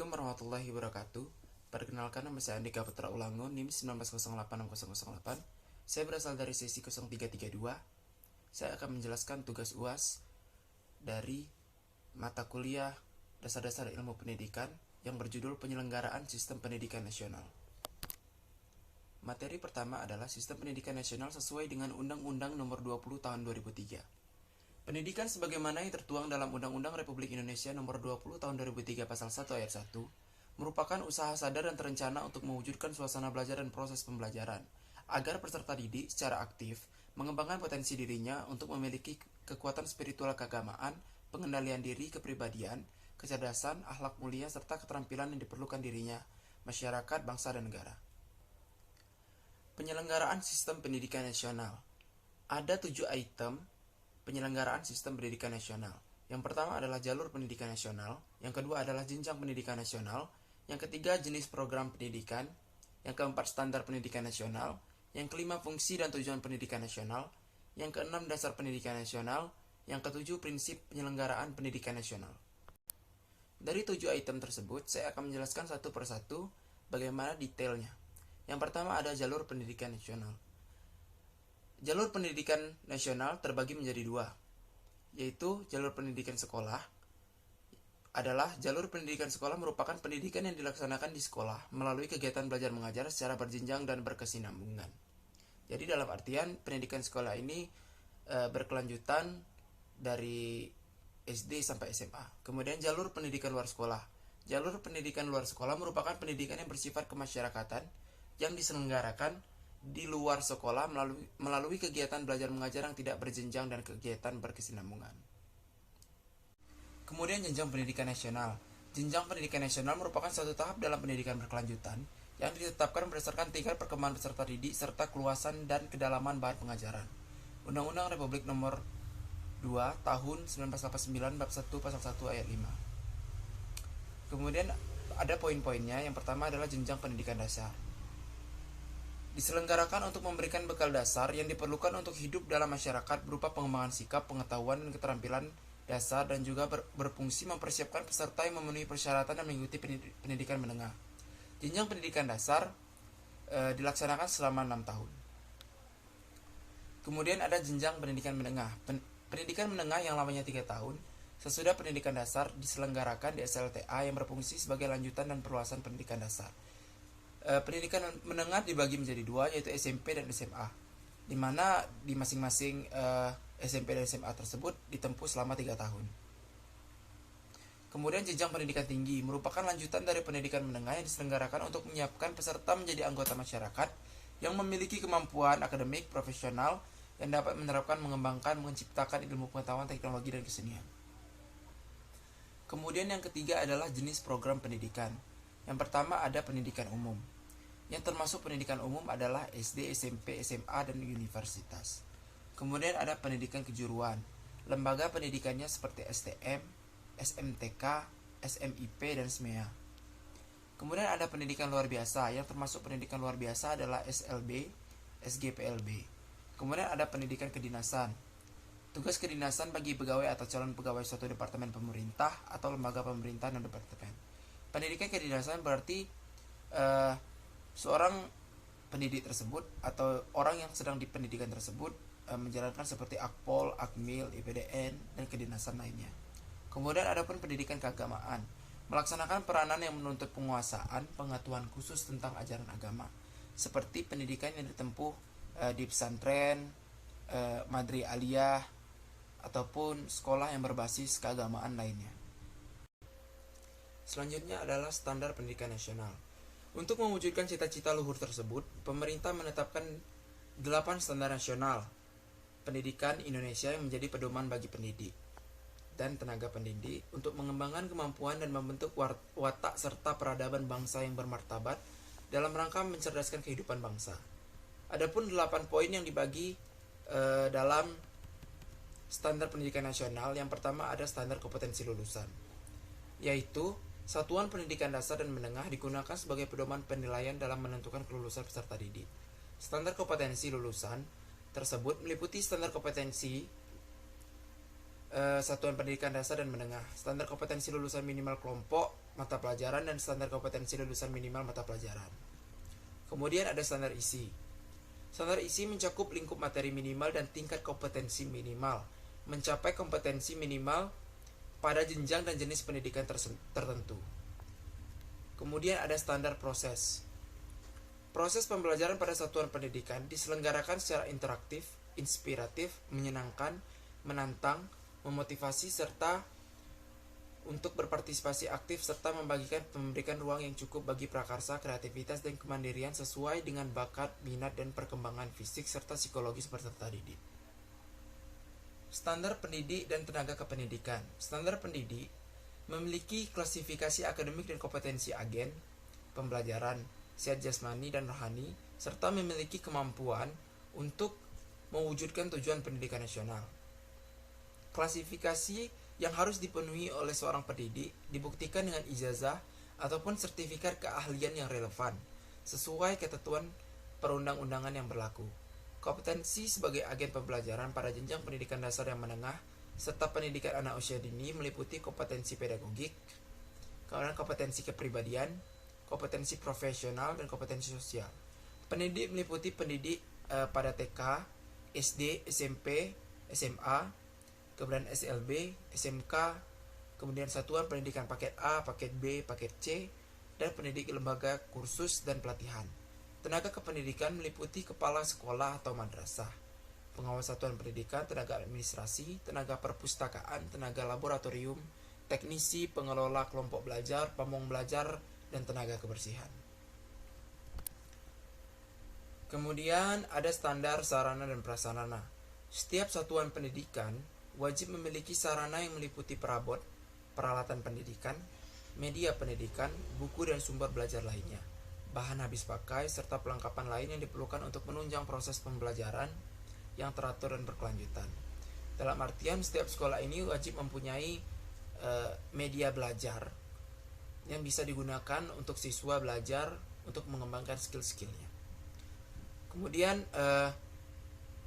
Assalamualaikum warahmatullahi wabarakatuh. Perkenalkan, nama saya Andika Putra Ulango, NIM 1908608. Saya berasal dari sesi 0332. Saya akan menjelaskan tugas UAS dari mata kuliah Dasar-Dasar Ilmu Pendidikan yang berjudul Penyelenggaraan Sistem Pendidikan Nasional. Materi pertama adalah Sistem Pendidikan Nasional sesuai dengan Undang-Undang Nomor 20 Tahun 2003. Pendidikan sebagaimana yang tertuang dalam Undang-Undang Republik Indonesia Nomor 20 Tahun 2003 Pasal 1 Ayat 1 merupakan usaha sadar dan terencana untuk mewujudkan suasana belajar dan proses pembelajaran agar peserta didik secara aktif mengembangkan potensi dirinya untuk memiliki kekuatan spiritual keagamaan, pengendalian diri, kepribadian, kecerdasan, akhlak mulia, serta keterampilan yang diperlukan dirinya, masyarakat, bangsa, dan negara. Penyelenggaraan Sistem Pendidikan Nasional. Ada 7 item penyelenggaraan sistem pendidikan nasional. Yang pertama adalah jalur pendidikan nasional, yang kedua adalah jenjang pendidikan nasional, yang ketiga jenis program pendidikan, yang keempat standar pendidikan nasional, yang kelima fungsi dan tujuan pendidikan nasional, yang keenam dasar pendidikan nasional, yang ketujuh prinsip penyelenggaraan pendidikan nasional. Dari 7 item tersebut, saya akan menjelaskan satu persatu bagaimana detailnya. Yang pertama ada jalur pendidikan nasional. Jalur pendidikan nasional terbagi menjadi 2, yaitu jalur pendidikan sekolah. Jalur pendidikan sekolah merupakan pendidikan yang dilaksanakan di sekolah melalui kegiatan belajar mengajar secara berjenjang dan berkesinambungan. Jadi dalam artian pendidikan sekolah ini berkelanjutan dari SD sampai SMA. Kemudian jalur pendidikan luar sekolah. Jalur pendidikan luar sekolah merupakan pendidikan yang bersifat kemasyarakatan yang diselenggarakan di luar sekolah melalui kegiatan belajar mengajar yang tidak berjenjang dan kegiatan berkesinambungan. Kemudian jenjang pendidikan nasional. Jenjang pendidikan nasional merupakan suatu tahap dalam pendidikan berkelanjutan yang ditetapkan berdasarkan tingkat perkembangan peserta didik serta keluasan dan kedalaman bahan pengajaran. Undang-Undang Republik Nomor 2 Tahun 1989 Bab 1 Pasal 1 Ayat 5. Kemudian ada poin-poinnya. Yang pertama adalah jenjang pendidikan dasar. Diselenggarakan untuk memberikan bekal dasar yang diperlukan untuk hidup dalam masyarakat berupa pengembangan sikap, pengetahuan, dan keterampilan dasar dan juga berfungsi mempersiapkan peserta yang memenuhi persyaratan dan mengikuti pendidikan menengah. Jenjang pendidikan dasar dilaksanakan selama 6 tahun. Kemudian ada jenjang pendidikan menengah. Pendidikan menengah yang lamanya 3 tahun sesudah pendidikan dasar diselenggarakan di SLTA yang berfungsi sebagai lanjutan dan perluasan pendidikan dasar. Pendidikan menengah dibagi menjadi 2, yaitu SMP dan SMA, di mana di masing-masing SMP dan SMA tersebut ditempuh selama 3 tahun. Kemudian jenjang pendidikan tinggi merupakan lanjutan dari pendidikan menengah yang diselenggarakan untuk menyiapkan peserta menjadi anggota masyarakat yang memiliki kemampuan akademik, profesional, yang dapat menerapkan, mengembangkan, menciptakan ilmu pengetahuan, teknologi, dan kesenian. Kemudian yang ketiga adalah jenis program pendidikan. Yang pertama ada pendidikan umum. Yang termasuk pendidikan umum adalah SD, SMP, SMA, dan universitas. Kemudian ada pendidikan kejuruan. Lembaga pendidikannya seperti STM, SMTK, SMIP, dan SMEA. Kemudian ada pendidikan luar biasa. Yang termasuk pendidikan luar biasa adalah SLB, SGPLB. Kemudian ada pendidikan kedinasan. Tugas kedinasan bagi pegawai atau calon pegawai suatu departemen pemerintah atau lembaga pemerintahan dan departemen. Pendidikan kedinasan berarti seorang pendidik tersebut atau orang yang sedang di pendidikan tersebut menjalankan seperti Akpol, Akmil, IPDN, dan kedinasan lainnya. Kemudian ada pun pendidikan keagamaan, melaksanakan peranan yang menuntut penguasaan, pengetahuan khusus tentang ajaran agama, seperti pendidikan yang ditempuh di pesantren, madri aliyah, ataupun sekolah yang berbasis keagamaan lainnya. Selanjutnya adalah standar pendidikan nasional. Untuk mewujudkan cita-cita luhur tersebut, pemerintah menetapkan 8 standar nasional pendidikan Indonesia yang menjadi pedoman bagi pendidik dan tenaga pendidik untuk mengembangkan kemampuan dan membentuk watak serta peradaban bangsa yang bermartabat dalam rangka mencerdaskan kehidupan bangsa. Adapun 8 poin yang dibagi dalam standar pendidikan nasional. Yang pertama ada standar kompetensi lulusan, yaitu satuan pendidikan dasar dan menengah digunakan sebagai pedoman penilaian dalam menentukan kelulusan peserta didik. Standar kompetensi lulusan tersebut meliputi standar kompetensi satuan pendidikan dasar dan menengah, standar kompetensi lulusan minimal kelompok mata pelajaran dan standar kompetensi lulusan minimal mata pelajaran. Kemudian ada standar isi. Standar isi mencakup lingkup materi minimal dan tingkat kompetensi minimal, mencapai kompetensi minimal pada jenjang dan jenis pendidikan tertentu. Kemudian ada standar proses. Proses pembelajaran pada satuan pendidikan diselenggarakan secara interaktif, inspiratif, menyenangkan, menantang, memotivasi, serta untuk berpartisipasi aktif serta memberikan ruang yang cukup bagi prakarsa, kreativitas, dan kemandirian sesuai dengan bakat, minat, dan perkembangan fisik serta psikologis peserta didik. Standar pendidik dan tenaga kependidikan. Standar pendidik memiliki klasifikasi akademik dan kompetensi agen pembelajaran, sehat jasmani dan rohani, serta memiliki kemampuan untuk mewujudkan tujuan pendidikan nasional. Klasifikasi yang harus dipenuhi oleh seorang pendidik dibuktikan dengan ijazah ataupun sertifikat keahlian yang relevan sesuai ketentuan perundang-undangan yang berlaku. Kompetensi sebagai agen pembelajaran pada jenjang pendidikan dasar yang menengah serta pendidikan anak usia dini meliputi kompetensi pedagogik, kemudian kompetensi kepribadian, kompetensi profesional, dan kompetensi sosial. Pendidik meliputi pendidik pada TK, SD, SMP, SMA, kemudian SLB, SMK, kemudian satuan pendidikan paket A, paket B, paket C, dan pendidik lembaga kursus dan pelatihan. Tenaga kependidikan meliputi kepala sekolah atau madrasah, pengawas satuan pendidikan, tenaga administrasi, tenaga perpustakaan, tenaga laboratorium, teknisi, pengelola kelompok belajar, pamong belajar, dan tenaga kebersihan. Kemudian ada standar sarana dan prasarana. Setiap satuan pendidikan wajib memiliki sarana yang meliputi perabot, peralatan pendidikan, media pendidikan, buku dan sumber belajar lainnya, bahan habis pakai, serta perlengkapan lain yang diperlukan untuk menunjang proses pembelajaran yang teratur dan berkelanjutan. Dalam artian, setiap sekolah ini wajib mempunyai media belajar yang bisa digunakan untuk siswa belajar untuk mengembangkan skill-skillnya. Kemudian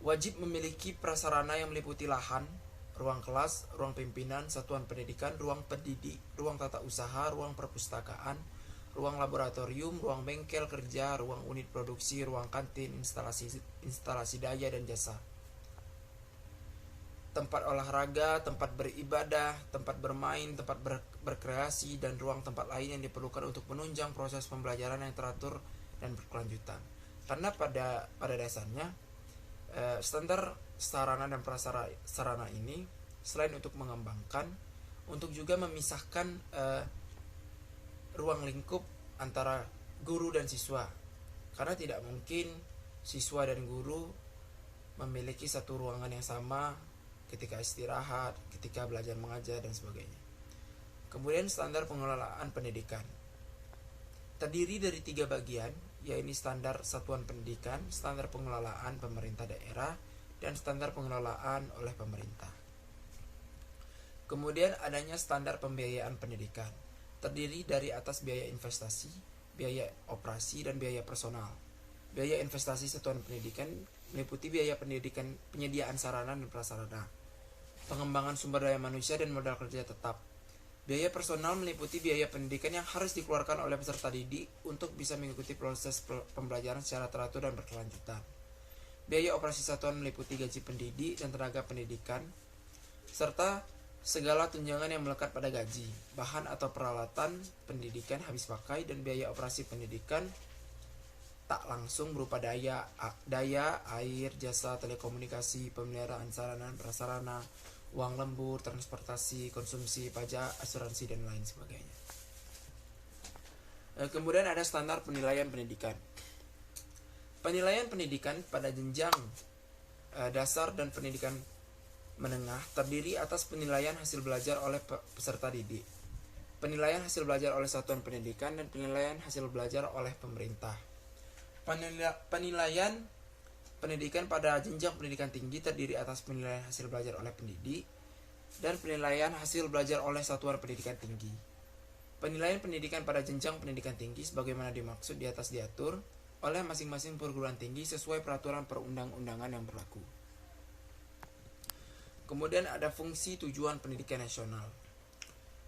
wajib memiliki prasarana yang meliputi lahan, ruang kelas, ruang pimpinan, satuan pendidikan, ruang pendidik, ruang tata usaha, ruang perpustakaan, ruang laboratorium, ruang bengkel kerja, ruang unit produksi, ruang kantin, instalasi daya dan jasa, tempat olahraga, tempat beribadah, tempat bermain, tempat berkreasi, dan ruang tempat lain yang diperlukan untuk menunjang proses pembelajaran yang teratur dan berkelanjutan. Karena pada dasarnya standar sarana dan prasarana ini selain untuk mengembangkan, untuk juga memisahkan ruang lingkup antara guru dan siswa, karena tidak mungkin siswa dan guru memiliki satu ruangan yang sama ketika istirahat, ketika belajar mengajar, dan sebagainya. Kemudian standar pengelolaan pendidikan terdiri dari 3 bagian, yaitu standar satuan pendidikan, standar pengelolaan pemerintah daerah, dan standar pengelolaan oleh pemerintah. Kemudian adanya standar pembiayaan pendidikan, terdiri dari atas biaya investasi, biaya operasi, dan biaya personal. Biaya investasi satuan pendidikan meliputi biaya pendidikan, penyediaan sarana dan prasarana, pengembangan sumber daya manusia dan modal kerja tetap. Biaya personal meliputi biaya pendidikan yang harus dikeluarkan oleh peserta didik untuk bisa mengikuti proses pembelajaran secara teratur dan berkelanjutan. Biaya operasi satuan meliputi gaji pendidik dan tenaga pendidikan, serta segala tunjangan yang melekat pada gaji, bahan atau peralatan pendidikan habis pakai, dan biaya operasi pendidikan tak langsung berupa daya, air, jasa, telekomunikasi, pemeliharaan sarana dan prasarana, uang lembur, transportasi, konsumsi, pajak, asuransi, dan lain sebagainya. Kemudian ada standar penilaian pendidikan. Penilaian pendidikan pada jenjang dasar dan pendidikan menengah terdiri atas penilaian hasil belajar oleh peserta didik, penilaian hasil belajar oleh satuan pendidikan, dan penilaian hasil belajar oleh pemerintah. Penilaian pendidikan pada jenjang pendidikan tinggi terdiri atas penilaian hasil belajar oleh pendidik dan penilaian hasil belajar oleh satuan pendidikan tinggi. Penilaian pendidikan pada jenjang pendidikan tinggi sebagaimana dimaksud di atas diatur oleh masing-masing perguruan tinggi sesuai peraturan perundang-undangan yang berlaku. Kemudian ada fungsi tujuan pendidikan nasional.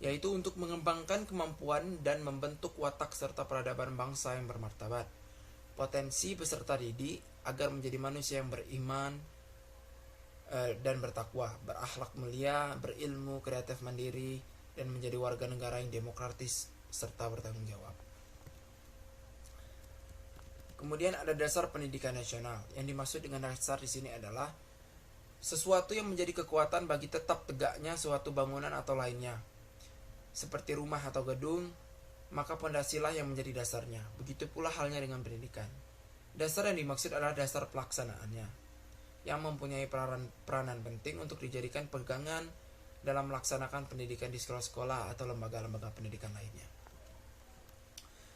yaitu untuk mengembangkan kemampuan dan membentuk watak serta peradaban bangsa yang bermartabat. Potensi peserta didik agar menjadi manusia yang beriman dan bertakwa, berakhlak mulia, berilmu, kreatif, mandiri, dan menjadi warga negara yang demokratis serta bertanggung jawab. Kemudian ada dasar pendidikan nasional. Yang dimaksud dengan dasar di sini adalah sesuatu yang menjadi kekuatan bagi tetap tegaknya suatu bangunan atau lainnya. Seperti rumah atau gedung, maka pondasilah yang menjadi dasarnya. Begitu pula halnya dengan pendidikan. Dasar yang dimaksud adalah dasar pelaksanaannya, yang mempunyai peranan penting untuk dijadikan pegangan dalam melaksanakan pendidikan di sekolah-sekolah atau lembaga-lembaga pendidikan lainnya.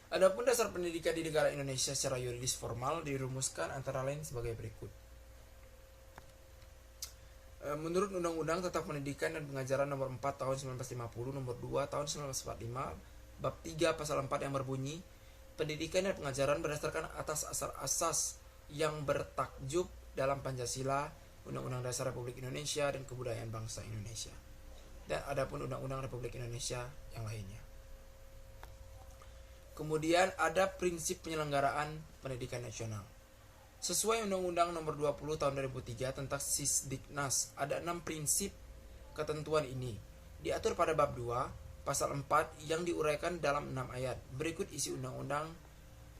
Adapun dasar pendidikan di negara Indonesia secara yuridis formal dirumuskan antara lain sebagai berikut. Menurut Undang-Undang tentang Pendidikan dan Pengajaran Nomor 4 Tahun 1950, Nomor 2 Tahun 1945, Bab 3 Pasal 4 yang berbunyi, pendidikan dan pengajaran berdasarkan atas asas-asas yang bertakjub dalam Pancasila, Undang-Undang Dasar Republik Indonesia, dan kebudayaan bangsa Indonesia. Dan adapun Undang-Undang Republik Indonesia yang lainnya. Kemudian ada prinsip penyelenggaraan pendidikan nasional. Sesuai Undang-Undang Nomor 20 Tahun 2003 tentang Sisdiknas, ada 6 prinsip ketentuan ini. Diatur pada bab 2, pasal 4 yang diuraikan dalam 6 ayat. Berikut isi Undang-Undang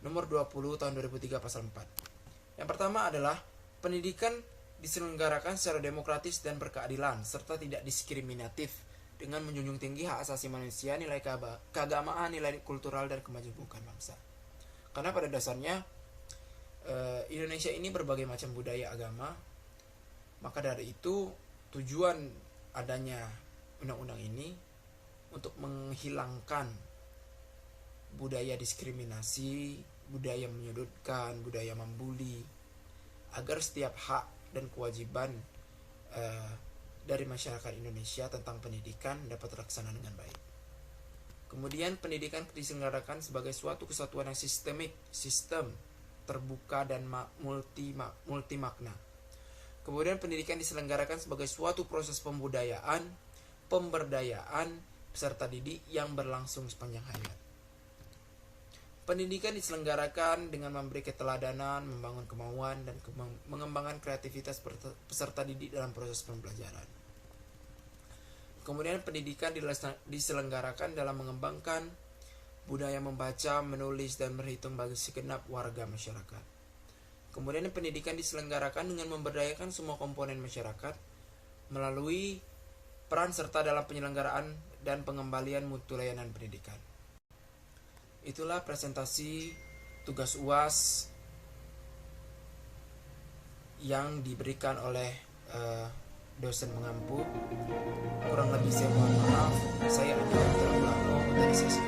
Nomor 20 Tahun 2003 pasal 4. Yang pertama adalah pendidikan diselenggarakan secara demokratis dan berkeadilan serta tidak diskriminatif dengan menjunjung tinggi hak asasi manusia, nilai keagamaan, nilai kultural, dan kemajemukan bangsa. Karena pada dasarnya Indonesia ini berbagai macam budaya agama, maka dari itu tujuan adanya undang-undang ini untuk menghilangkan budaya diskriminasi, budaya menyudutkan, budaya membuli, agar setiap hak dan kewajiban dari masyarakat Indonesia tentang pendidikan dapat terlaksana dengan baik. Kemudian pendidikan diselenggarakan sebagai suatu kesatuan yang sistem terbuka dan multi makna. Kemudian pendidikan diselenggarakan sebagai suatu proses pemberdayaan peserta didik yang berlangsung sepanjang hayat. Pendidikan diselenggarakan dengan memberi keteladanan, membangun kemauan, dan mengembangkan kreativitas peserta didik dalam proses pembelajaran. Kemudian pendidikan diselenggarakan dalam mengembangkan budaya membaca, menulis, dan berhitung bagi segenap warga masyarakat. Kemudian pendidikan diselenggarakan dengan memberdayakan semua komponen masyarakat melalui peran serta dalam penyelenggaraan dan pengembalian mutu layanan pendidikan. Itulah presentasi tugas UAS yang diberikan oleh dosen mengampu. Kurang lebih saya mohon maaf. Saya Andi dari sesi